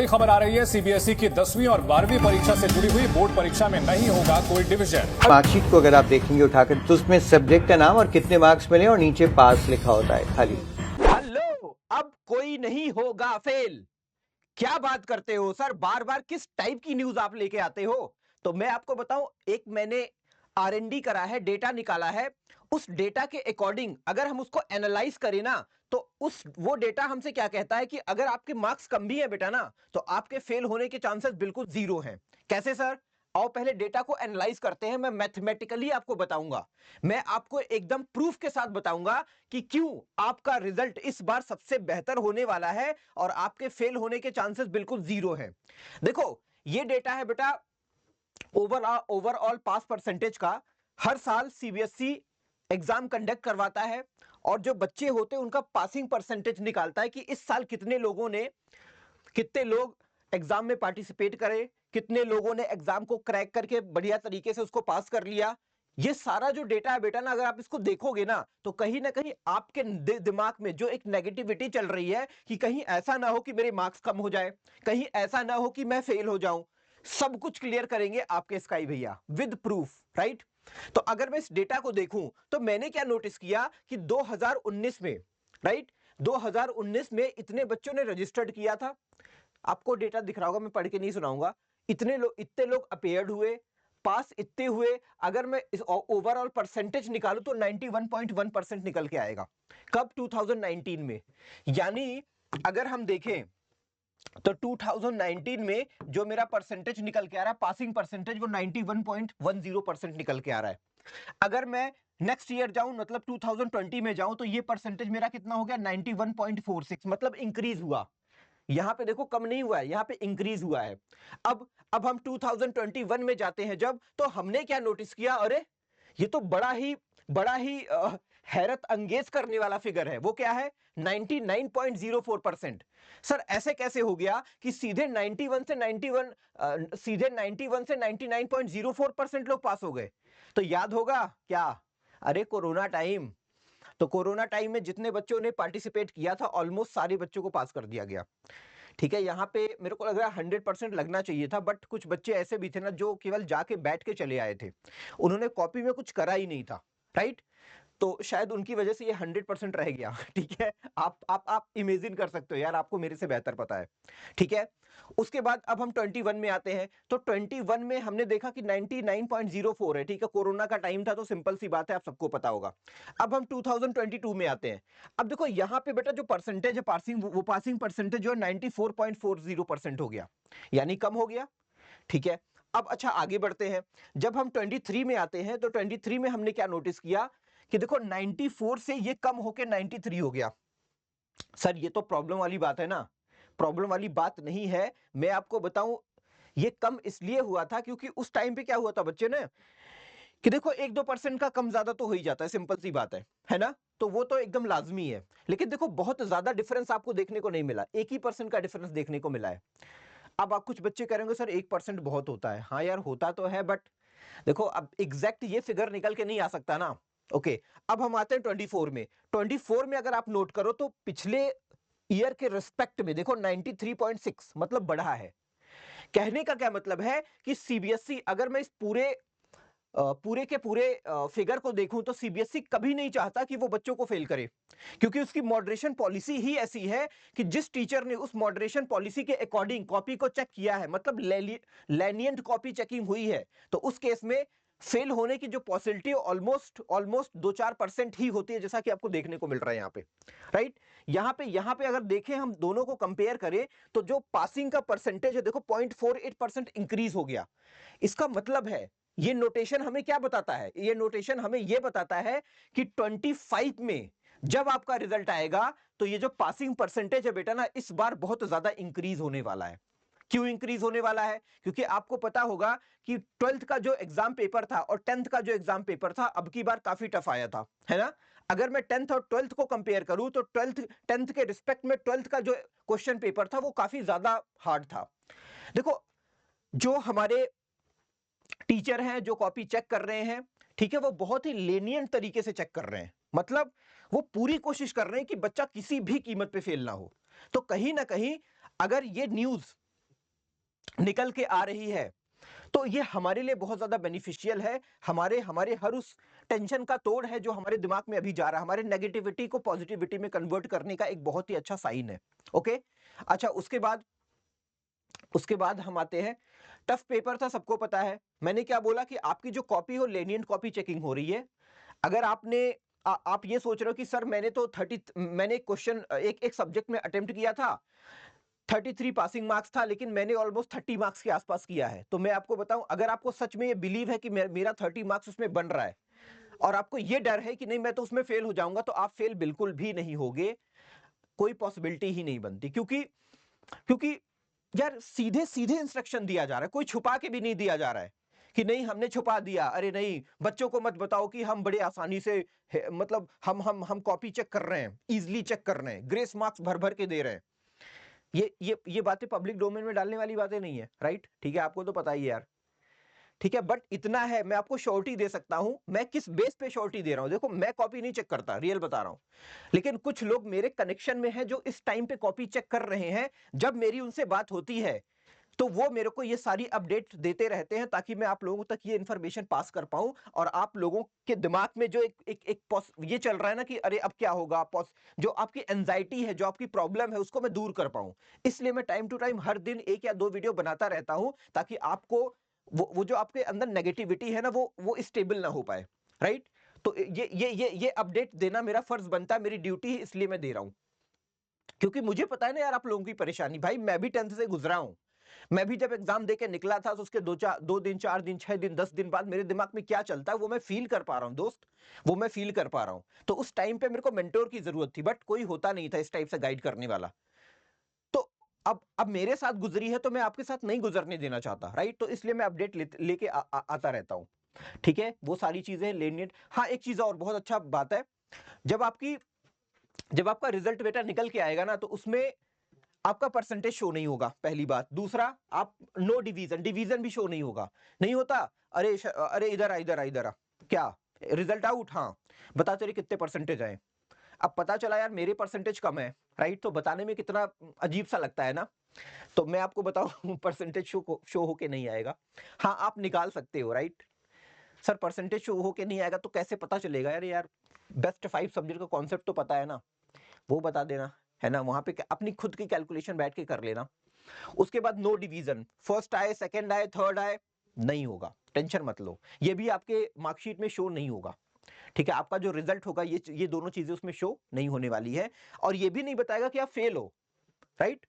खबर आ रही है। सीबीएसई की 10वीं और 12वीं परीक्षा से जुड़ी हुई बोर्ड परीक्षा में नहीं होगा कोई डिवीजन। मार्कशीट को अगर आप देखेंगे उठाकर तो उसमें सब्जेक्ट का नाम और कितने मार्क्स मिले और नीचे पास लिखा होता है खाली। हेलो, अब कोई नहीं होगा फेल। क्या बात करते हो सर, बार बार किस टाइप की न्यूज आप लेके आते हो? तो मैं आपको बताऊं, एक मैंने आरएनडी करा है, डेटा निकाला है। उस डेटा के अकॉर्डिंग अगर हम उसको एनालाइज करें ना, तो वो डेटा हमसे क्या कहता है कि अगर आपके मार्क्स कम भी है बेटा ना, तो आपके फेल होने के चांसेस बिल्कुल जीरो हैं। कैसे सर? आओ पहले डेटा को एनालाइज करते हैं। मैं मैथमेटिकली आपको बताऊंगा, मैं आपको एकदम प्रूफ के साथ बताऊंगा कि क्यों आपका रिजल्ट इस बार सबसे बेहतर होने वाला है और आपके फेल होने के चांसेस बिल्कुल जीरो हैं। देखो, ये डेटा है बेटा ओवरऑल पास परसेंटेज का। हर साल सीबीएसई एग्जाम कंडक्ट करवाता है और जो बच्चे होते हैं उनका पासिंग परसेंटेज निकालता है कि इस साल कितने लोग एग्जाम में पार्टिसिपेट करे, कितने लोगों ने एग्जाम को क्रैक करके बढ़िया तरीके से उसको पास कर लिया। ये सारा जो डेटा है बेटा ना, अगर आप इसको देखोगे ना, तो कहीं ना कहीं आपके दिमाग में जो एक नेगेटिविटी चल रही है कि कहीं ऐसा ना हो कि मेरे मार्क्स कम हो जाए, कहीं ऐसा ना हो कि मैं फेल हो जाऊं, सब कुछ क्लियर करेंगे आपके स्काई भैया विद प्रूफ, राइट? तो अगर मैं इस डेटा को देखूं तो मैंने क्या नोटिस किया कि 2019 में, राइट, 2019 में इतने बच्चों ने रजिस्टर्ड किया था। आपको डेटा दिख रहा होगा, मैं पढ़ के नहीं सुनाऊंगा। इतने लोग अपेयर्ड हुए, पास इतने हुए। अगर मैं इस ओवरऑल परसेंटेज निकालूं तो 91.1% निकल के आएगा। कब? 2019 में। यानी अगर हम देखें तो 2019 में जो मेरा परसेंटेज निकल के आ रहा है, पासिंग परसेंटेज, वो 91.10% निकल के आ रहा है। अगर मैं नेक्स्ट ईयर जाऊं, मतलब 2020 में जाऊं, तो ये परसेंटेज मेरा कितना हो गया? 91.46, मतलब इंक्रीज हुआ। यहां पे देखो कम नहीं हुआ है, यहां पे इंक्रीज हुआ है। अब हम 2021 में जाते हैं जब, तो हमने क्या नोटिस किया? अरे ये तो बड़ा ही हैरत अंगेज करने वाला फिगर है। वो क्या है? 99.04%। सर ऐसे कैसे हो गया कि सीधे 91 से 99.04% लोग पास हो गए? तो याद होगा क्या? अरे कोरोना टाइम। तो कोरोना टाइम में जितने बच्चों ने पार्टिसिपेट किया था, ऑलमोस्ट सारे बच्चों को पास कर दिया गया। ठीक है, यहाँ पे मेरे को लग रहा है 100% लगना चाहिए था, बट कुछ बच्चे ऐसे भी थे ना जो केवल जाके बैठ के चले आए थे, उन्होंने कॉपी में कुछ करा ही नहीं था, राइट? तो शायद उनकी वजह से ये 100% रह गया। ठीक है, आप इमेजिन कर सकते हो यार, आपको मेरे से बेहतर पता है। ठीक है, उसके बाद अब हम 21 में आते हैं, तो 21 में हमने देखा कि 99.04 है। ठीक है, कोरोना का टाइम था तो सिंपल सी बात है, आप सबको पता होगा। अब हम 2022 में आते हैं। अब देखो यहाँ पे बेटा जो परसेंटेज है पासिंग, वो पासिंग परसेंटेज जो है 94.40% हो गया, यानी कम हो गया। ठीक है, अब अच्छा आगे बढ़ते हैं। जब हम 23 में आते हैं तो 23 में हमने क्या नोटिस किया कि देखो 94 से ये कम होके 93 हो गया। सर ये तो प्रॉब्लम वाली बात है ना? प्रॉब्लम वाली बात नहीं है, मैं आपको बताऊं, ये कम इसलिए हुआ था क्योंकि उस टाइम पे क्या हुआ था बच्चे ने, कि देखो 1-2% का कम ज्यादा तो हो ही जाता है, सिंपल सी बात है ना? तो वो तो एकदम लाजमी है। लेकिन देखो बहुत ज्यादा डिफरेंस आपको देखने को नहीं मिला, 1% का डिफरेंस देखने को मिला है। अब आप कुछ बच्चे करेंगे सर 1% बहुत होता है। हाँ यार होता तो है, बट देखो अब एग्जैक्ट ये फिगर निकल के नहीं आ सकता ना। ओके, अब हम आते हैं 24 में। 24 में अगर आप नोट करो तो पिछले ईयर के रिस्पेक्ट में देखो 93.6, मतलब बढ़ा है। कहने का क्या मतलब है कि सीबीएसई, अगर मैं इस पूरे के पूरे फिगर को देखूं तो सीबीएसई कभी नहीं चाहता कि वो बच्चों को फेल करे, क्योंकि उसकी मॉडरेशन पॉलिसी ही ऐसी है कि जिस टीचर ने उस मॉडरेशन पॉलिसी के अकॉर्डिंग कॉपी को चेक किया है, मतलब लेनियंट कॉपी चेकिंग हुई है, तो उस केस में फेल होने की जो पॉसिबिलिटी ऑलमोस्ट 2-4% ही होती है, जैसा कि आपको देखने को मिल रहा है यहाँ पे, राइट? यहाँ पे अगर देखें, हम दोनों को कंपेयर करें, तो जो पासिंग का परसेंटेज है देखो 0.48% इंक्रीज हो गया। इसका मतलब है, ये नोटेशन हमें क्या बताता है? ये नोटेशन हमें ये बताता है कि 25 में जब आपका रिजल्ट आएगा तो ये जो पासिंग परसेंटेज है बेटा ना, इस बार बहुत ज्यादा इंक्रीज होने वाला है। क्यों इंक्रीज होने वाला है? क्योंकि आपको पता होगा कि 12th का जो एग्जाम पेपर था और 10th का जो एग्जाम पेपर था, अब की बार काफी टफ आया था, है ना? अगर मैं 10th और 12th को कंपेयर करूं तो 10th के रिस्पेक्ट में 12th का जो क्वेश्चन पेपर था वो काफी ज्यादा हार्ड था। देखो, जो हमारे टीचर हैं जो कॉपी चेक कर रहे हैं, ठीक है, वो बहुत ही लेनियंट तरीके से चेक कर रहे हैं, मतलब वो पूरी कोशिश कर रहे हैं कि बच्चा किसी भी कीमत पे फेल ना हो। तो कहीं ना कहीं अगर ये न्यूज निकल के आ रही है, तो ये हमारे लिए बहुत ज्यादा बेनिफिशियल है। हमारे हमारे हर उस टेंशन का तोड़ है जो हमारे दिमाग में अभी जा रहा है, हमारे नेगेटिविटी को पॉजिटिविटी में कन्वर्ट करने का एक बहुत ही अच्छा साइन है। ओके, अच्छा, उसके बाद हम आते हैं, टफ पेपर था, सबको पता है। मैंने क्या बोला कि आपकी जो कॉपी हो, लेनियंट कॉपी चेकिंग हो रही है। अगर आप ये सोच रहे हो कि सर मैंने तो 30, मैंने क्वेश्चन एक सब्जेक्ट में अटेम्प्ट किया था, 33 पासिंग मार्क्स था, लेकिन मैंने ऑलमोस्ट 30 मार्क्स के आसपास किया है। तो मैं आपको बताऊं, अगर आपको सच में ये बिलीव है कि मेरा 30 मार्क्स उसमें बन रहा है और आपको ये डर है कि नहीं मैं तो उसमें फेल हो जाऊंगा, तो आप फेल बिल्कुल भी नहीं होगे, कोई पॉसिबिलिटी ही नहीं बनती। क्योंकि क्योंकि यार सीधे सीधे इंस्ट्रक्शन दिया जा रहा है, कोई छुपा के भी नहीं दिया जा रहा है कि नहीं हमने छुपा दिया। अरे नहीं, बच्चों को मत बताओ कि हम बड़े आसानी से मतलब हम कॉपी चेक कर रहे हैं, इजीली चेक कर रहे हैं, ग्रेस मार्क्स भर भर के दे रहे हैं। ये बातें पब्लिक डोमेन में डालने वाली बातें नहीं है, राइट? ठीक है, आपको तो पता ही है यार। ठीक है, बट इतना है, मैं आपको श्योरिटी दे सकता हूं। मैं किस बेस पे श्योरिटी दे रहा हूं? देखो, मैं कॉपी नहीं चेक करता, रियल बता रहा हूं, लेकिन कुछ लोग मेरे कनेक्शन में हैं जो इस टाइम पे कॉपी चेक कर रहे हैं। जब मेरी उनसे बात होती है तो वो मेरे को ये सारी अपडेट देते रहते हैं, ताकि मैं आप लोगों तक ये इंफॉर्मेशन पास कर पाऊं और आप लोगों के दिमाग में जो ये चल रहा है ना कि अरे अब क्या होगा, जो आपकी एंजाइटी है, जो आपकी प्रॉब्लम है, उसको मैं दूर कर पाऊं। इसलिए मैं टाइम टू टाइम हर दिन 1 या 2 वीडियो बनाता रहता हूं, ताकि आपको वो जो आपके अंदर नेगेटिविटी है ना, वो स्टेबल ना हो पाए, राइट? तो ये अपडेट देना मेरा फर्ज बनता है, मेरी ड्यूटी है, इसलिए मैं दे रहा हूं। क्योंकि मुझे पता है ना यार, आप लोगों की परेशानी, भाई मैं भी 10th से गुजरा हूं। मैं भी जब एग्जाम देके निकला था, तो उसके 2 दिन, 4 दिन, 6 दिन, 10 दिन बाद मेरे दिमाग में क्या चलता है वो मैं फील कर पा रहा हूं दोस्त, वो मैं फील कर पा रहा हूं। तो उस टाइम पे मेरे को मेंटोर की जरूरत थी, बट कोई होता नहीं था इस टाइप से गाइड करने वाला। तो अब मेरे साथ गुजरी है, तो मैं आपके साथ नहीं गुजरने देना चाहता, राइट? तो इसलिए मैं अपडेट लेके आता रहता हूं। ठीक है, वो सारी चीजें लेनी। हाँ, एक चीज और बहुत अच्छा बात है, जब आपका रिजल्ट बेटा निकल के आएगा ना, तो उसमें आपका परसेंटेज शो नहीं होगा, पहली बात। दूसरा, आप नो डिवीजन भी शो नहीं होगा, नहीं होता। अरे इधर आ, क्या रिजल्ट आउट? हाँ, बता तेरे कितने परसेंटेज आए। अब पता चला यार मेरे परसेंटेज कम है, राइट? तो बताने में कितना अजीब सा लगता है ना। तो मैं आपको बताऊं, परसेंटेज शो होके नहीं आएगा। हाँ, आप निकाल सकते हो, राइट? सर परसेंटेज शो होके नहीं आएगा तो कैसे पता चलेगा? यार बेस्ट 5 सब्जेक्ट का कॉन्सेप्ट तो पता है ना, वो बता देना, है ना? वहां पे अपनी खुद की कैलकुलेशन बैठ के कर लेना। उसके बाद नो डिवीजन, फर्स्ट आए, सेकंड आए, थर्ड आए, नहीं होगा, टेंशन मत लो। ये भी आपके मार्कशीट में शो नहीं होगा, ठीक है? आपका जो रिजल्ट होगा, ये दोनों चीजें उसमें शो नहीं होने वाली है। और ये भी नहीं बताएगा कि आप फेल हो, राइट?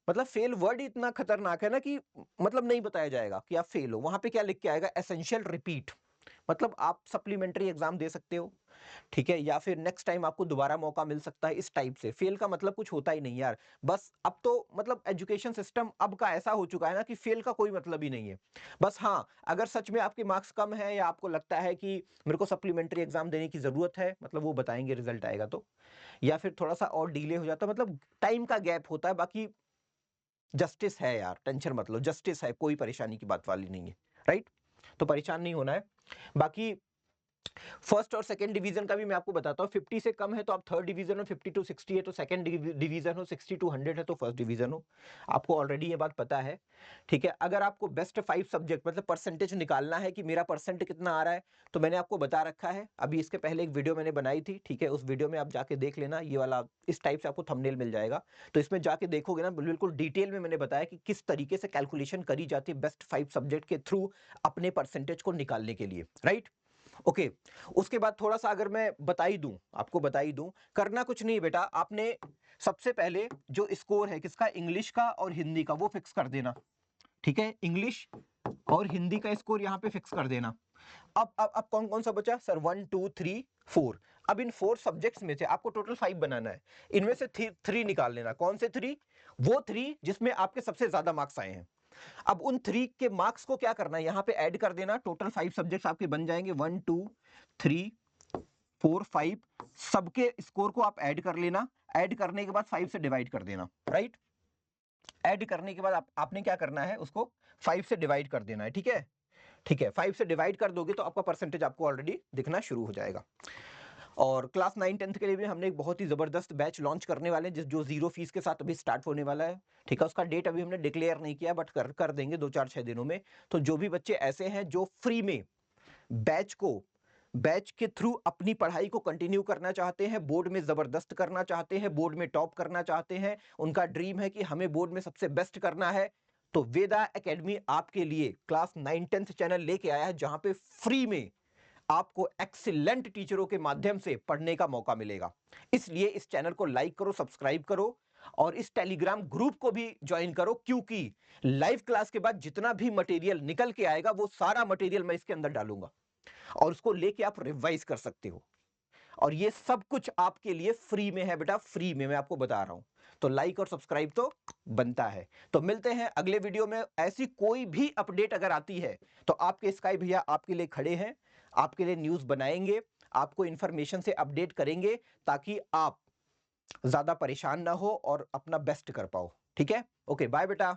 मतलब फेल वर्ड इतना खतरनाक है ना कि मतलब नहीं बताया जाएगा कि आप फेल हो। वहां पे क्या लिख के आएगा? एसेंशियल रिपीट, मतलब आप सप्लीमेंट्री एग्जाम दे सकते हो, ठीक है? या फिर नेक्स्ट टाइम आपको दोबारा मौका मिल सकता है, इस टाइप से। फेल का मतलब कुछ होता ही नहीं यार। बस अब तो मतलब एजुकेशन सिस्टम अब का ऐसा हो चुका है ना कि फेल का कोई मतलब ही नहीं है। बस हाँ, अगर सच में आपके मार्क्स कम है या आपको लगता है कि मेरे को सप्लीमेंट्री एग्जाम देने की जरूरत है, मतलब वो बताएंगे रिजल्ट आएगा तो, या फिर थोड़ा सा और डिले हो जाता है, मतलब टाइम का गैप होता है। बाकी जस्टिस है यार, टेंशन मत लो, जस्टिस है, कोई परेशानी की बात वाली नहीं है, राइट? तो परेशान नहीं होना है। बाकी फर्स्ट और सेकंड डिवीजन का भी मैं आपको बताता हूँ। 50 से कम है तो आप थर्ड डिवीजन हो, 50 टू 60 है तो सेकंड डिवीजन हो, 60 टू 100 है तो फर्स्ट डिवीजन हो। आपको ऑलरेडी ये बात पता है, ठीक है? अगर आपको बेस्ट 5 सब्जेक्ट मतलब परसेंटेज निकालना है कि मेरा परसेंट कितना आ रहा है, तो मैंने आपको बता रखा है। अभी इसके पहले एक वीडियो मैंने बनाई थी, ठीक है? उस वीडियो में आप जाके देख लेना, ये वाला इस टाइप से आपको थंबनेल मिल जाएगा। तो इसमें जाके देखोगे ना, बिल्कुल डिटेल में मैंने बताया कि किस तरीके से कैलकुलेशन करी जाती है बेस्ट 5 सब्जेक्ट के थ्रू अपने परसेंटेज को निकालने के लिए, राइट? ओके, उसके बाद थोड़ा सा अगर मैं आपको बता ही दूं, करना कुछ नहीं बेटा। आपने सबसे पहले जो स्कोर है किसका, इंग्लिश का और हिंदी का, वो फिक्स कर देना, ठीक है? इंग्लिश और हिंदी का स्कोर यहाँ पे फिक्स कर देना। अब कौन कौन सा बचा सर? 1 2 3 4। अब इन 4 सब्जेक्ट्स में से आपको टोटल 5 बनाना है। इनमें से 3 निकाल लेना। कौन से 3? वो 3 जिसमें आपके सबसे ज्यादा मार्क्स आए हैं। अब उन 3 के मार्क्स को क्या करना है, यहां पे ऐड कर देना। टोटल 5 सब्जेक्ट्स आपके बन जाएंगे, 1 2 3 4 5। सबके स्कोर को आप ऐड कर लेना। ऐड करने के बाद 5 से डिवाइड कर देना, राइट? ऐड करने के बाद आपने क्या करना है, उसको 5 से डिवाइड कर देना है, ठीक है? ठीक है, 5 से डिवाइड कर दोगे तो आपका परसेंटेज आपको ऑलरेडी दिखना शुरू हो जाएगा। और क्लास 9-10 के लिए भी हमने एक बहुत ही जबरदस्त बैच लॉन्च करने वाले हैं जो 0 फीस के साथ अभी स्टार्ट होने वाला है। ठीक है, उसका डेट अभी हमने डिक्लेयर नहीं किया, बट कर देंगे 2-4-6 दिनों में। तो जो भी बच्चे ऐसे हैं जो फ्री में बैच के थ्रू अपनी पढ़ाई को कंटिन्यू करना चाहते हैं, बोर्ड में जबरदस्त करना चाहते हैं, बोर्ड में टॉप करना चाहते हैं, उनका ड्रीम है कि हमें बोर्ड में सबसे बेस्ट करना है, तो वेदा एकेडमी आपके लिए क्लास 9-10 चैनल लेके आया है, जहां पे फ्री में आपको एक्सीलेंट टीचरों के माध्यम से पढ़ने का मौका मिलेगा। इसलिए इस चैनल को लाइक करो, सब्सक्राइब करो और इस टेलीग्राम ग्रुप को भी ज्वाइन करो, क्योंकि लाइव क्लास के बाद जितना भी मटेरियल निकल के आएगा वो सारा मटेरियल मैं इसके अंदर डालूंगा और उसको लेके आप रिवाइज कर सकते हो। और ये सब कुछ आपके लिए फ्री में है बेटा, फ्री में मैं आपको बता रहा हूं। तो लाइक और सब्सक्राइब तो बनता है। तो मिलते हैं अगले वीडियो में। ऐसी कोई भी अपडेट अगर आती है तो आपके स्काई भैया आपके लिए खड़े हैं, आपके लिए न्यूज बनाएंगे, आपको इंफॉर्मेशन से अपडेट करेंगे, ताकि आप ज्यादा परेशान ना हो और अपना बेस्ट कर पाओ। ठीक है, ओके, बाय बेटा।